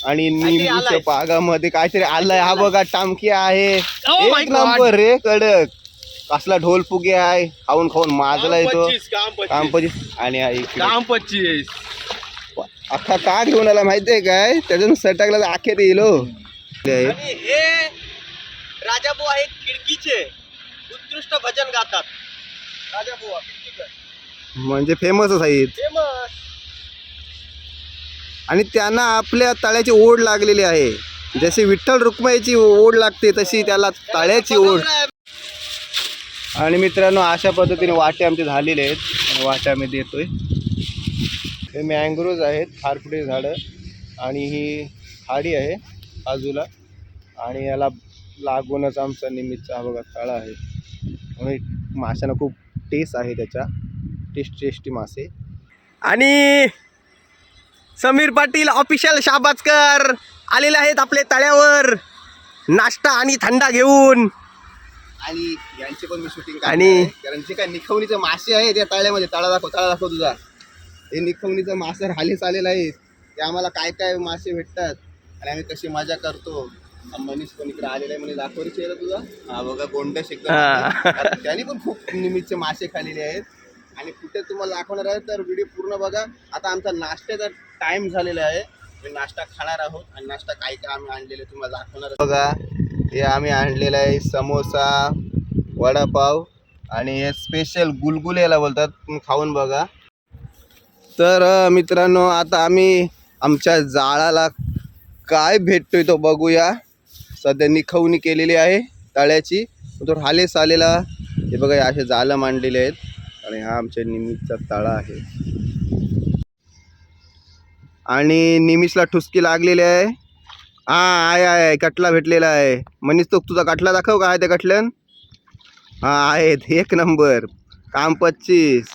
आणि निंबूच्या पागामध्ये काहीतरी आलंय. हा बघा टामकी आहे, एक नंबर रे कडक. कसला ढोल फुगे आहे, खाऊन खाऊन माजला येतो. काम 25 आणि काम 25 अख्खा का घेऊन आला माहितीये काय, त्याच्यातून सटकला तर अखेर येईल. हे राजाबुवा हे खिडकीचे उत्कृष्ट भजन गातात. राजाबुवा म्हणजे फेमसच आहेत. फेमस. आणि त्यांना आपल्या तळ्याची ओढ लागलेली आहे. जशी विठ्ठल रुक्माईची ओढ लागते तशी त्याला तळ्याची ओढ. आणि मित्रांनो अशा पद्धतीने वाटे आमचे झालेले आहेत आणि वाटे आम्ही देतोय. हे मँग्रोव्ज आहेत, खारफुटी झाडं. आणि ही खाडी आहे बाजूला आणि याला लागूनच आमचा निमित्तचा बघा तळा आहे. म्हणून माशांना खूप टेस्ट आहे, त्याच्या टेस्टी मासे. आणि समीर पाटील ऑफिशियल शाबाजकर आलेले आहेत आपल्या तळ्यावर नाश्ता आणि थंडा घेऊन. आणि यांचे पण मी शूटिंग आणि कारण जे काय निखवणीचे मासे आहे त्या तळ्यामध्ये. तळा दाखव तुझा. हे निखवणीचं मासे राहिलेच आलेलं आहे. ते आम्हाला काय काय मासे भेटतात आणि आम्ही कशी मजा करतो. मनीष पण इकडे आलेला आहे, म्हणजे दाखव रे चेहरा तुझा. हा बघा गोंडश एकदम. त्यांनी पण खूप निमित्तचे मासे खाल्लेले आहेत आणि कुठे तुम्हाला दाखवणार आहे तर व्हिडिओ पूर्ण बघा. आता आमचा नाश्त्याचा टाइम झालेला आहे, मी नाश्ता खाणार आहोत आणि नाश्ता काय काय आम्ही आणलेले तुम्हाला दाखवणार बघा. हे आम्ही आणलेलं आहे समोसा, वडापाव आणि हे स्पेशल गुलगुले याला बोलतात, तुम्ही खाऊन बघा. तर मित्रांनो आता आम्ही आमच्या जाळाला काय भेटतोय तो बघूया. सध्या निखवणी केलेली आहे तळ्याची, तो हालेस आलेला. हे बघा असे जाळं मांडलेले आहेत आणि हा आमच्या निमिषचा तळा आहे. आणि निमिषला ठुसकी लागलेली आहे. हा आहे कटला भेटलेला आहे. मनीष तो तुझा कटला दाखव का आहे त्या कटल्यान. हा आहेत एक नंबर. काम 25.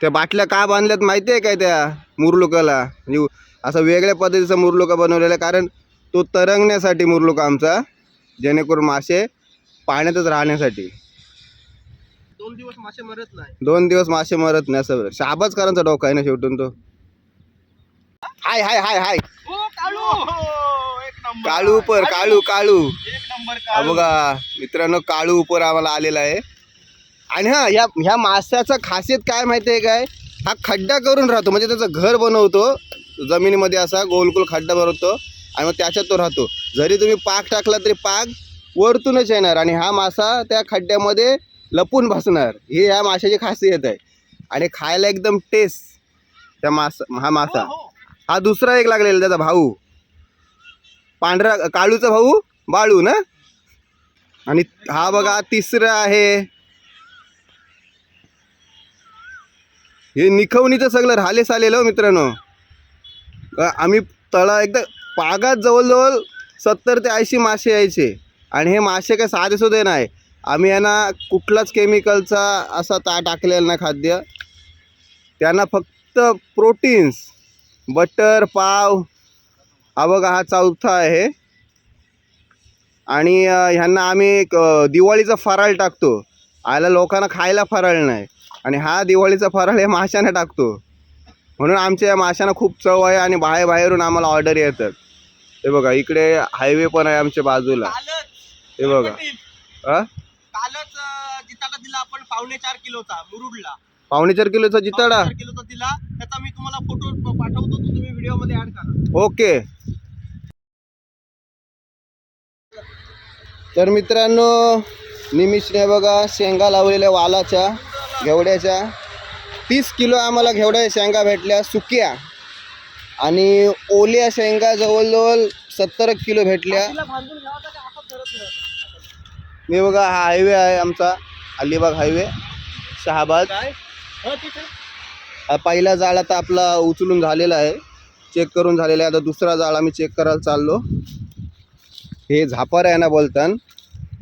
त्या बाटल्या का बांधल्यात माहिती आहे काय त्या मुरलुकाला. म्हणजे असं वेगळ्या पद्धतीचा मुरलुका बनवलेला आहे, कारण तो तरंगण्यासाठी मुरलुका आमचा, जेणेकरून मासे पाण्यातच राहण्यासाठी. 2 दिवस मासे मरत नाही. 2 दिवस मासे मरत नाही. असं शाबाजकरांचा डोका आहे ना शेवटून तो. हाय हाय हाय हाय काळू उपर काळू बघा मित्रांनो, काळू उपर आम्हाला आलेला आहे. आणि हा ह्या माशाचा खासियत काय माहिती आहे काय, हा खड्डा करून राहतो. म्हणजे त्याचं घर बनवतो जमिनीमध्ये, असा गोलगोल खड्डा बनवतो आणि मग त्याच्यात तो राहतो. जरी तुम्ही पाक टाकला तरी पाक वरतूनच येणार आणि हा मासा त्या खड्ड्यामध्ये लपून बसणार. ही ह्या माशाची खासियत आहे. आणि खायला एकदम टेस्ट त्या हा मासा. हा दुसरा एक लागलेला त्याचा भाऊ, पांढरा काळूचा भाऊ बाळू ना. आणि हा बघा तिसरा आहे. हे निखवणीचं सगळं राहिलेच आलेलं हो मित्रांनो. आम्ही तळा एकदा पागात जवळजवळ 70 ते 80 मासे यायचे. आणि हे मासे काय साधे सुधे नाही. आम्ही यांना कुठलाच केमिकलचा असा टाकलेला नाही खाद्य. त्यांना फक्त प्रोटीन्स, बटर, पाव. हा बघा हा चौथा आहे. आणि ह्यांना आम्ही दिवाळीचा फराळ टाकतो. आयला लोकांना खायला फराळ नाही आणि हा दिवाळीचा फराळ हे माशांना टाकतो. म्हणून आमच्या या माशांना खूप चव आहे आणि बाहेरून आम्हाला ऑर्डर येतात. हे बघा इकडे हायवे पण आहे आमच्या बाजूला. हे बघा कालच जिताडा दिला आपण 4.5 किलोचा मुरुडला. 4.5 किलोचा जिताडा दिला. त्याचा मी तुम्हाला फोटो पाठवतो, तो तुम्ही व्हिडिओ मध्ये ऍड करा. ओके. तर मित्रांनो निमिषने बघा शेंगा लावलेल्या वालाच्या घेवड्याच्या 30 किलो आम्हाला घेवड्या शेंगा भेटल्या सुक्या. आणि ओल्या शेंगा जवळजवळ 70 किलो भेटल्या. मी बघा हा हायवे आहे आमचा, अलिबाग हायवे, शहाबाद. पहिला जाळ आता आपला उचलून झालेला आहे, चेक करून झालेला आहे. आता दुसरा जाळ आम्ही चेक करायला चाललो. हे झापर आहे ना बोलतात,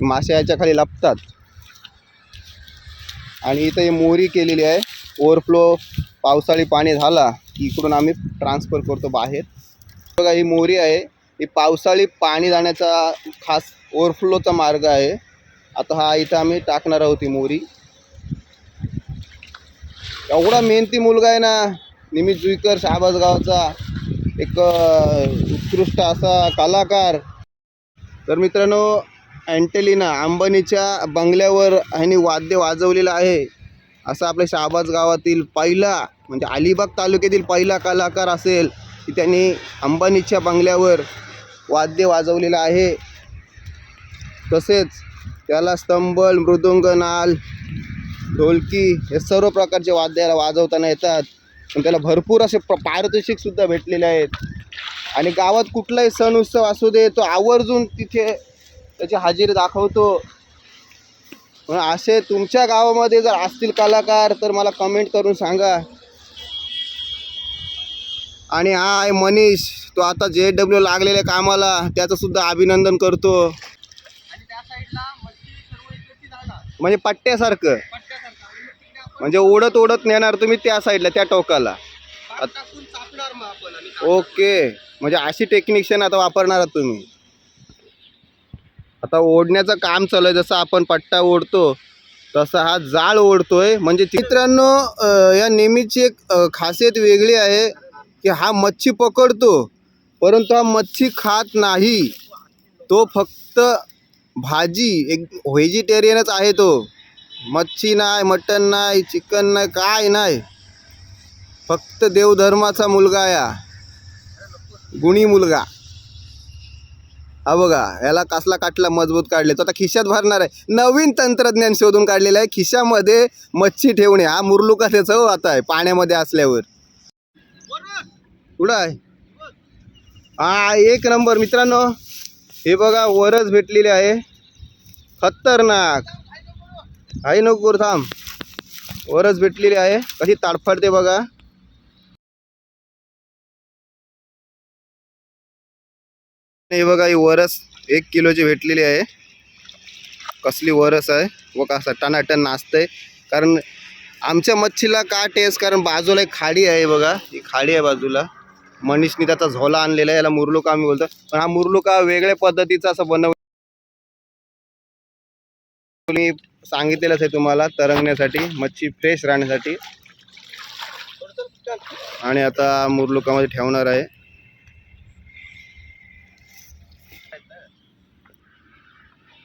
मासे याच्या खाली लपतात. आणि इथं हे मोरी केलेली आहे. ओव्हरफ्लो पावसाळी पाणी झाला की इकडून आम्ही ट्रान्सफर करतो बाहेर. बघा ही मोरी आहे, ही पावसाळी पाणी जाण्याचा खास ओव्हरफ्लोचा मार्ग आहे. आता हा इथं आम्ही टाकणार आहोत ही मोरी. एवढा मेहनती मुलगा आहे ना, निमिष जुईकर शहाबाज गावचा एक उत्कृष्ट असा कलाकार. तर मित्रांनो, अँटेलिना अंबानीच्या बंगल्यावर ह्यांनी वाद्य वाजवलेलं आहे. असा आपल्या शहाबाज गावातील पहिला म्हणजे अलिबाग तालुक्यातील पहिला कलाकार असेल की त्यांनी अंबानीच्या बंगल्यावर वाद्य वाजवलेलं आहे. तसेच त्याला स्तंभल, मृदुंग, नाल, ढोलकी हे सर्व प्रकारचे वाद्याला वाजवताना येतात. पण त्याला भरपूर असे पारितोषिकसुद्धा भेटलेले आहेत. आणि गावात कुठलाही सण उत्सव असू दे तो आवर्जून तिथे त्याची हजेरी दाखवतो. असे तुमच्या गावामध्ये जर असतील कलाकार तर मला कमेंट करून सांगा. आणि हा आहे मनीष, तो आता JW लागलेल्या कामाला, त्याचं सुद्धा अभिनंदन करतो. आणि त्या साईडला मच्छी सर्व इकडची जाणार म्हणजे पट्ट्यासारखं, पट्ट्यासारखा आणि मग तिकडे आपण म्हणजे ओढत ओढत नेणार तुम्ही त्या साईडला, त्या टोकाला. भात टाकून चापणार मग आपण आणि ओके, म्हणजे अशी टेक्निशियन आता वापरणार आहात तुम्ही. आता ओढण्याचं काम चालू आहे. जसं आपण पट्टा ओढतो तसा हा जाळ ओढतोय. म्हणजे मित्रांनो, या नेहमीची एक खासियत वेगळी आहे की हा मच्छी पकडतो परंतु हा मच्छी खात नाही. तो फक्त भाजी, एक व्हेजिटेरियनच आहे तो. मच्छी नाही, मटण नाही, चिकन नाही, काय नाही. फक्त देवधर्माचा मुलगा या, गुणी मुलगा. हा बघा, याला कसला काटला मजबूत काढले. तो आता खिशात भरणार आहे. नवीन तंत्रज्ञान शोधून काढलेलं आहे, खिशामध्ये मच्छी ठेवणे. हा मुरलुका त्याचा हो आता आहे पाण्यामध्ये असल्यावर. कुठं आहे? हा, एक नंबर मित्रांनो. हे बघा, वरच भेटलेले आहे. खतरनाक आहे. नको थांब, वरच भेटलेली आहे. कशी ताडफडते बघा. हे बघा, ही वरस 1 किलोची भेटलेली आहे. कसली वरस आहे व कसा टनाटन नाचतंय. कारण आमच्या मच्छीला का टेस्ट, कारण बाजूला एक खाडी आहे बघा. ही खाडी आहे बाजूला. मनीषनी त्याचा झोला आणलेला आहे. याला मुरलुका आम्ही बोलतो. पण हा मुरलुका वेगळ्या पद्धतीचा असं मी सांगितलेलंच आहे तुम्हाला, तरंगण्यासाठी, मच्छी फ्रेश राहण्यासाठी. आणि आता मुरलुकामध्ये ठेवणार आहे.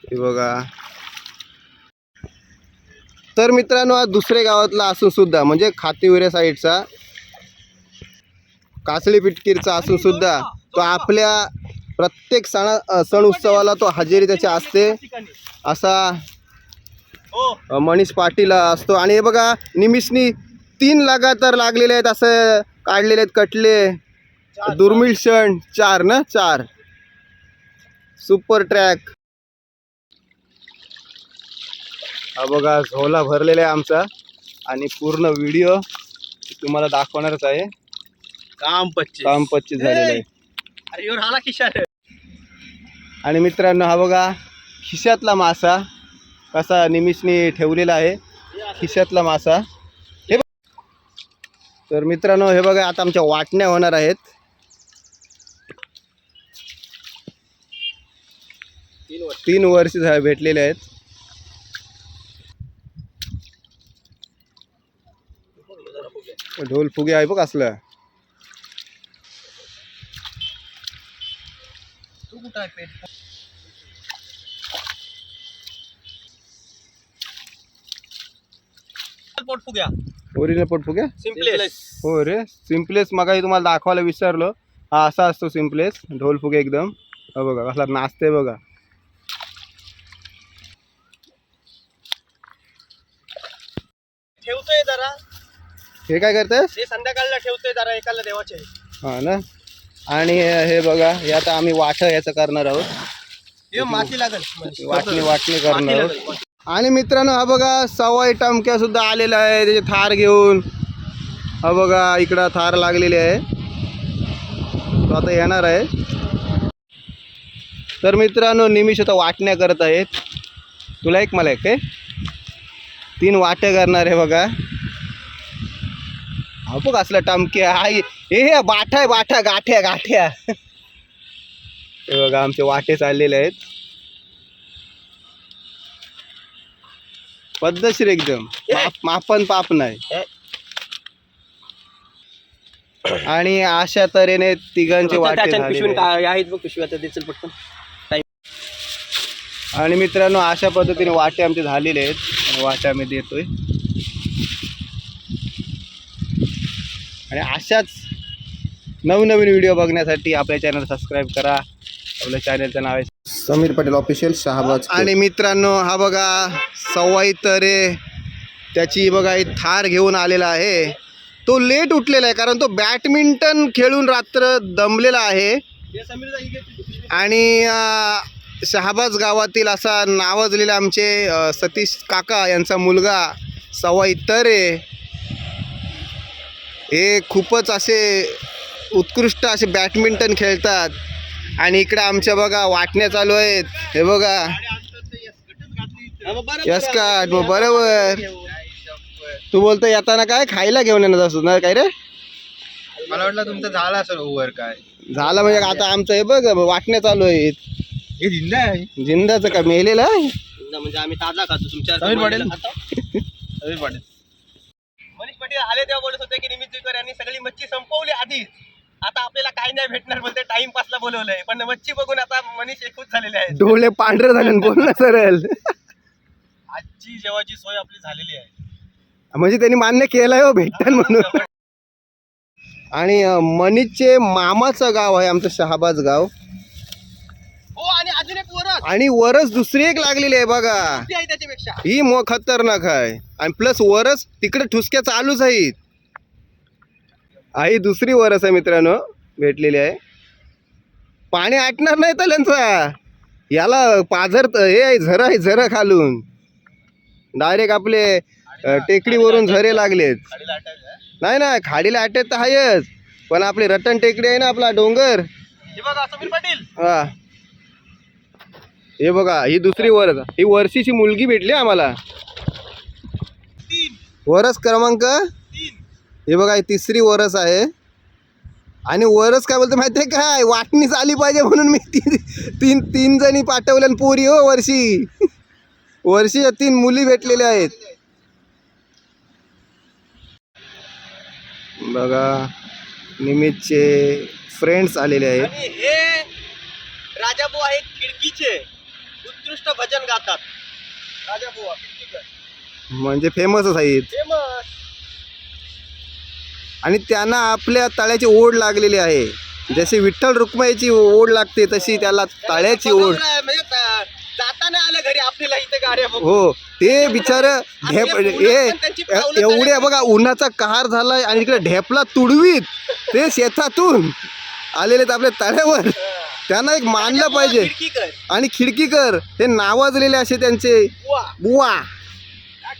हे बघा. तर मित्रांनो, हा दुसऱ्या गावातला असून सुद्धा, म्हणजे खातीविरे साईडचा, कासळी पिटकीरचा असून सुद्धा तो आपल्या प्रत्येक सण उत्सवाला तो हजेरी त्याची असते. असा मनीष पाटील असतो. आणि हे बघा, निमिषनी 3 लगातार लागलेले आहेत, असं काढलेले आहेत कटले. दुर्मिळ क्षण 4 ना, 4 सुपर ट्रॅक. हा बघा, झोला भरलेला आहे आमचा. आणि पूर्ण व्हिडिओ तुम्हाला दाखवणारच आहे. काम पच्चीस झालेलं आहे. अरे ह्यो राहिला खिशात. आणि मित्रांनो, हा बघा खिशातला मासा कसा निमिषनी ठेवलेला आहे. खिशातला मासा. हे तर मित्रांनो, हे बघा, आता आमच्या वाटण्या होणार आहेत. 3 वर्ष भेटलेले आहेत. ढोल फुगे आहे बघ असलं. तू कुठं आहे पेट? पोट फुग्या, ओरिजिनल पोट फुगे. सिम्पलेस. हो रे, सिम्पलेस. मगाही तुम्हाला दाखवायला विसरलो. हा असा असतो सिम्पलेस ढोल फुगे एकदम. हा बघा कसला नाचते बघा. ठेवतोय जरा. हे काय करते? ते संध्याकाळला ठेवतोय जरा एकाला देवाचे. हा ना. आणि हे बघा, हे आता आम्ही वाट याचं करणार आहोत. हे माती लागल, वाटणी करणार आहोत. आणि मित्रांनो, हा बघा, सवाई टमक्या सुद्धा आलेला आहे त्याचे थार घेऊन. हा बघा, इकडं थार लागलेली आहे. तो आता येणार आहे. तर मित्रांनो, निमिष आता वाटण्या करत आहेत. तुला एक, मला एक, काय 3 वाट्या करणार आहे बघा. हा बघ असला टमक्या. हे बाठा आहे, बाठा, गाठ्या गाठ्या. हे बघा, आमचे वाटे चाललेले आहेत. पद्धतशीर एकदम. मापन पाप नाही. आणि अशा तऱ्हेने तिघांचे वाटे झालेले आहेत. काय आहेत बघ पिशवी आता देतील पटकन. आणि मित्रांनो अशा पद्धतीने वाटे आमचे झालेले आहेत आणि वाटे आम्ही देतोय. आणि अशाच नवनवीन व्हिडिओ बघण्यासाठी आपल्या चॅनल सबस्क्राईब करा. आपल्या चॅनलचं नाव आहे समीर पटेल ऑफिशियल शहाबाज. आणि मित्रांनो हा बघा सवाई तरे त्याची बघा एक थार घेऊन आलेला आहे. तो लेट उठलेला आहे कारण तो बॅडमिंटन खेळून रात्र दमलेला आहे. आणि शहाबाज गावातील असा नावाजलेला आमचे सतीश काका यांचा मुलगा सवाई तरे हे खूपच असे उत्कृष्ट असे बॅडमिंटन खेळतात. आणि इकडे आमच्या बघा वाटण्या चालू आहेत. हे बघा यस का मग बरोबर तू बोलतो येताना काय खायला घेऊन येणार असतो ना काय रे. मला वाटलं तुमचं झालं असेल ओव्हर काय झालं म्हणजे आता आमचं हे बघ वाटण्या चालू आहेत. हे जिंदा आहे जिंदाचं का मेलेलं आहे म्हणजे आम्ही ताजा खातो तुमच्या मनीष पाटील आले तेव्हा बोलत होते की निमित्त जुईकर यांनी सगळी मच्छी संपवली आधीच. आता आपल्याला काही नाही भेटणार बोलते टाइमपासला बोलवलंय पण मच्छी बघून आता मनीष एकूच झालेले आहेत. डोळे पांढरे झाले बोल ना सरळ. आजची जेवाची सोय आपली झालेली आहे म्हणजे त्यांनी मान्य केलंय हो भेटतात म्हणून. आणि मनीषचे मामाचं गाव आहे आमचं शहाबाज गाव. हो आणि अजून एक वरच आणि वरच दुसरी एक लागलेली आहे बघा ती आहे त्याच्यापेक्षा ही खतरनाक आहे. आणि प्लस वरच तिकडे ठुसक्या चालूच आहेत. आई दुसरी वरस आहे मित्रांनो भेटलेली आहे. पाणी आटणार नाही त्यांचा याला पाझर हे आहे झरं आहे झरं खालून डायरेक्ट आपले टेकडीवरून झरे लागलेत. नाही ना खाडीला अटॅच तर आहेच पण आपली रतन टेकडी आहे ना आपला डोंगर. हे बघा समीर पाटील हा हे बघा ही दुसरी वरस ही वर्षीची मुलगी भेटली आम्हाला. वरस क्रमांक 3 हे बघा ही तिसरी वरस आहे. आणि वरस काय बोलतो माहिती आहे काय वाटणीच आली पाहिजे म्हणून मी तीन जणी पाठवल्या आणि पोरी हो वर्षीच्या 3 मुली भेटलेल्या आहेत. बघा निमितचे फ्रेंड्स आलेले आहेत. आणि हे राजाभाऊ आहेत खिडकीचे उत्कृष्ट भजन गातात. राजाभाऊ खिडकीकर म्हणजे फेमसच आहेत. फेमस. आणि त्यांना आपल्या तळ्याची ओढ लागलेली आहे. जशी विठ्ठल रुक्माईची ओढ लागते तशी त्याला तळ्याची ओढ. जाताना आलं घरी आपल्याला इथे गाड्या बघून. हो ते बिचार एवढे बघा उन्हाचा कहार झालाय आणि इकडे ढेपला तुडवीत ते शेतातून आलेले आपल्या तळ्यावर. त्यांना एक मानलं पाहिजे. खिडकीकर आणि खिडकीकर हे नावाजलेले असे त्यांचे बुवा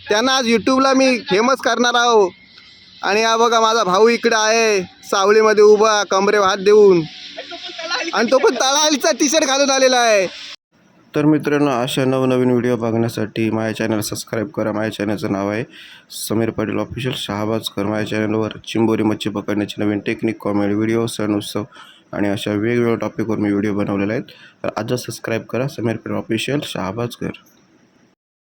त्यांना आज यूट्यूबला मी फेमस करणार आहो. आणि हा बघा माझा भाऊ इकडे आहे सावलीमध्ये उभा कमरेवर हात देऊन आणि तो पण तळालीचा टी शर्ट घालून आलेला आहे. तर मित्रांनो अशा नवनवीन व्हिडिओ बघण्यासाठी माझ्या चॅनल सबस्क्राईब करा. माझ्या चॅनलचं नाव आहे समीर पाटील ऑफिशियल शहाबाजकर. माझ्या चॅनलवर चिंबोरी मच्छी पकडण्याची नवीन टेक्निक कॉमेडी व्हिडिओ सण उत्सव आणि अशा वेगवेगळ्या टॉपिकवर मी व्हिडिओ बनवलेले आहेत. तर आजच सबस्क्राईब करा समीर पाटील ऑफिशियल शहाबाजकर.